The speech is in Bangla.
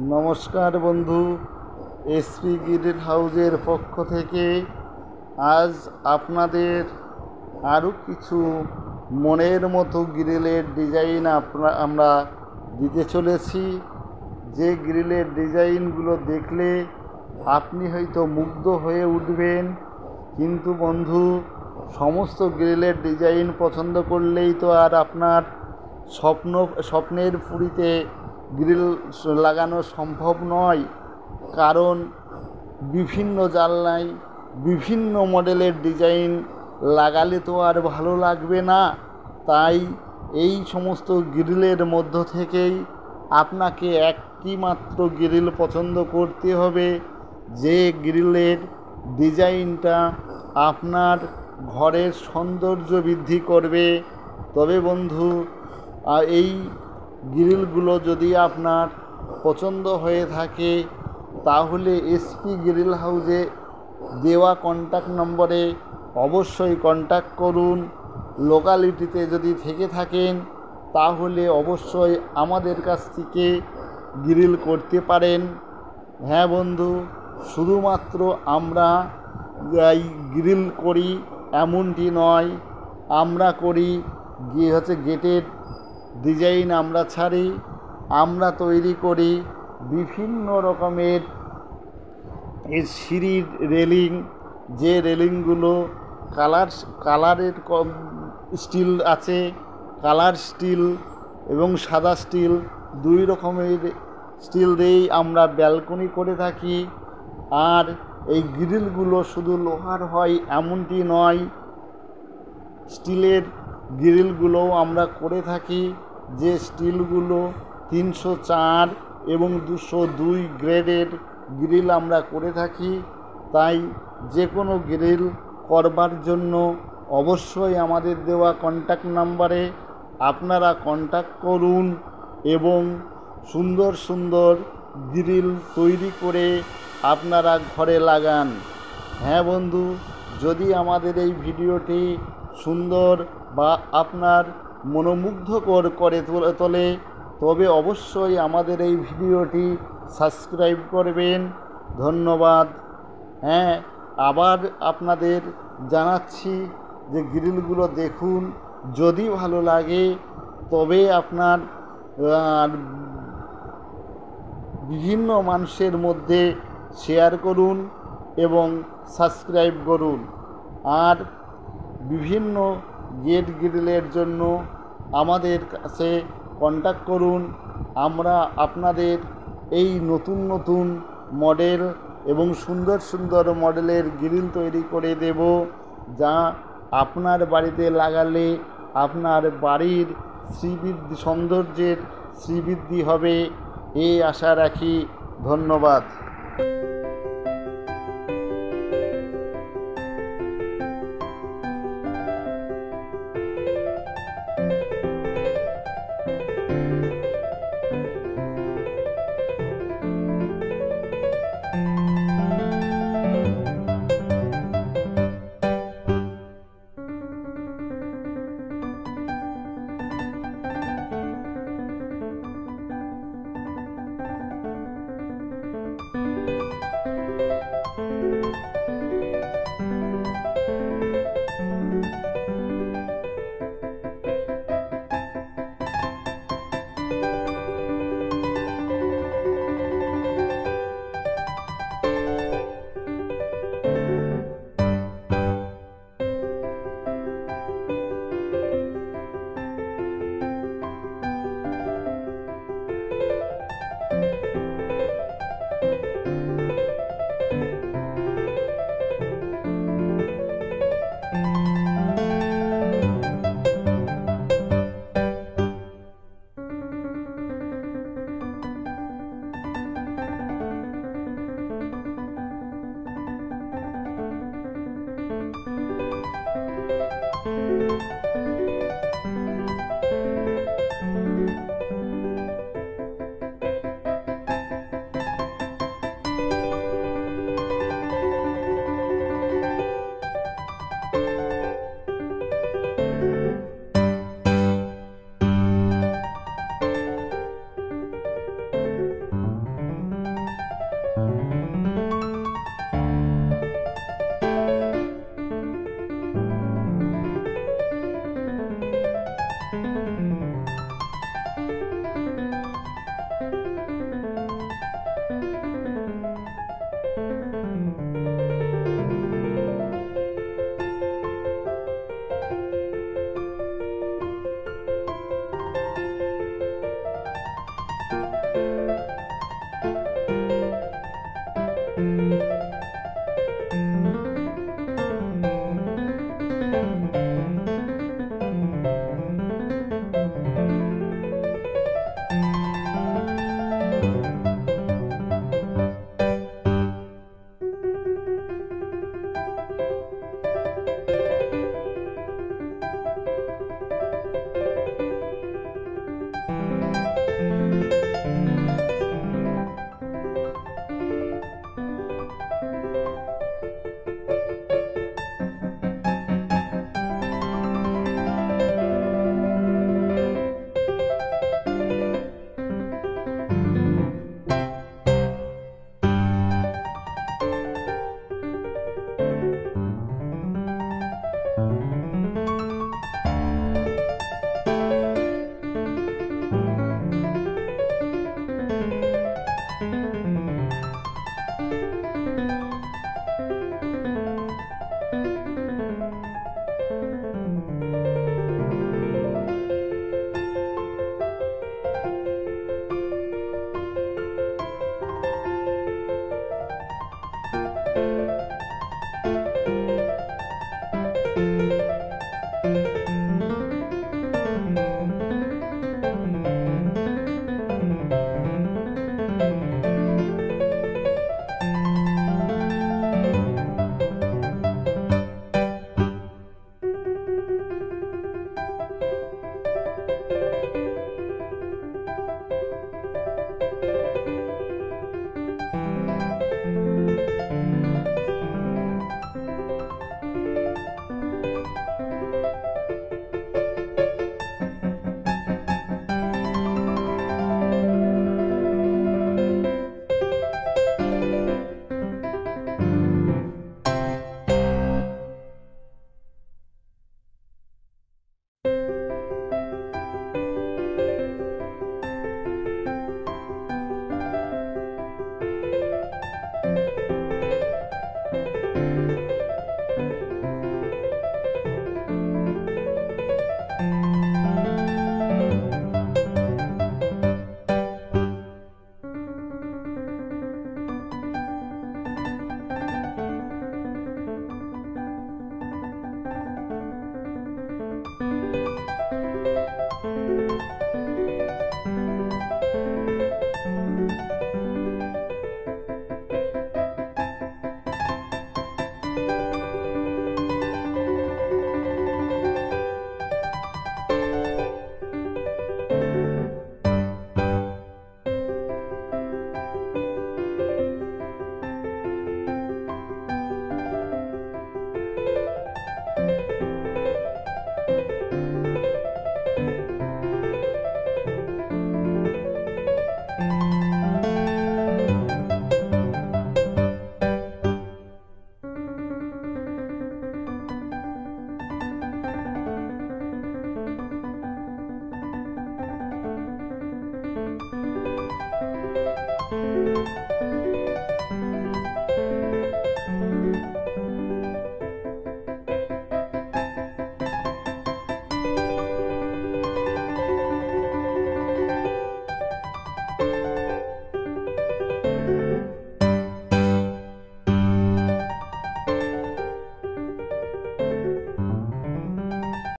নমস্কার বন্ধু, এসপি গ্রিল হাউজের পক্ষ থেকে আজ আপনাদের আরও কিছু মনের মতো গ্রিলের ডিজাইন আমরা দিতে চলেছি। যে গ্রিলের ডিজাইনগুলো দেখলে আপনি হয়তো মুগ্ধ হয়ে উঠবেন। কিন্তু বন্ধু, সমস্ত গ্রিলের ডিজাইন পছন্দ করলেই তো আর আপনার স্বপ্নের পুরীতে গ্রিল লাগানো সম্ভব নয়। কারণ বিভিন্ন জানলায় বিভিন্ন মডেলের ডিজাইন লাগালে তো আর ভালো লাগবে না। তাই এই সমস্ত গ্রিলের মধ্য থেকেই আপনাকে একটি মাত্র গ্রিল পছন্দ করতে হবে, যে গ্রিলের ডিজাইনটা আপনার ঘরের সৌন্দর্য বৃদ্ধি করবে। তবে বন্ধু, এই গ্রিলগুলো যদি আপনার পছন্দ হয়ে থাকে তাহলে এসপি গ্রিল হাউজে দেওয়া কন্ট্যাক্ট নম্বরে অবশ্যই কন্ট্যাক্ট করুন। লোকালিটিতে যদি থেকে থাকেন তাহলে অবশ্যই আমাদের কাছ থেকে গ্রিল করতে পারেন। হ্যাঁ বন্ধু, শুধুমাত্র আমরা এই গ্রিল করি এমনটি নয়, আমরা করি গেটের ডিজাইন আমরা ছাড়ি, আমরা তৈরি করি বিভিন্ন রকমের সিঁড়ির রেলিং। যে রেলিংগুলো কালারের স্টিল আছে, কালার স্টিল এবং সাদা স্টিল, দুই রকমের স্টিল দিয়েই আমরা ব্যালকনি করে থাকি। আর এই গ্রিলগুলো শুধু লোহার হয় এমনটি নয়, স্টিলের গ্রিলগুলোও আমরা করে থাকি। যে স্টিলগুলো 304 এবং 202 গ্রেডের গ্রিল আমরা করে থাকি। তাই যে কোনো গ্রিল করবার জন্য অবশ্যই আমাদের দেওয়া কন্ট্যাক্ট নাম্বারে আপনারা কন্ট্যাক্ট করুন এবং সুন্দর সুন্দর গ্রিল তৈরি করে আপনারা ঘরে লাগান। হ্যাঁ বন্ধু, যদি আমাদের এই ভিডিওটি সুন্দর বা আপনার মনোমুগ্ধকর করে তোলে তবে অবশ্যই আমাদের এই ভিডিওটি সাবস্ক্রাইব করবেন। ধন্যবাদ। হ্যাঁ, আবার আপনাদের জানাচ্ছি যে গ্রিলগুলো দেখুন, যদি ভালো লাগে তবে আপনার বিভিন্ন মানুষের মধ্যে শেয়ার করুন এবং সাবস্ক্রাইব করুন। আর বিভিন্ন গেট গ্রিলের জন্য আমাদের কাছে কন্ট্যাক্ট করুন। আমরা আপনাদের এই নতুন নতুন মডেল এবং সুন্দর সুন্দর মডেলের গ্রিল তৈরি করে দেব, যা আপনার বাড়িতে লাগালে আপনার বাড়ির সৌন্দর্যের শ্রীবৃদ্ধি হবে, এই আশা রাখি। ধন্যবাদ। ধন্যবাদ।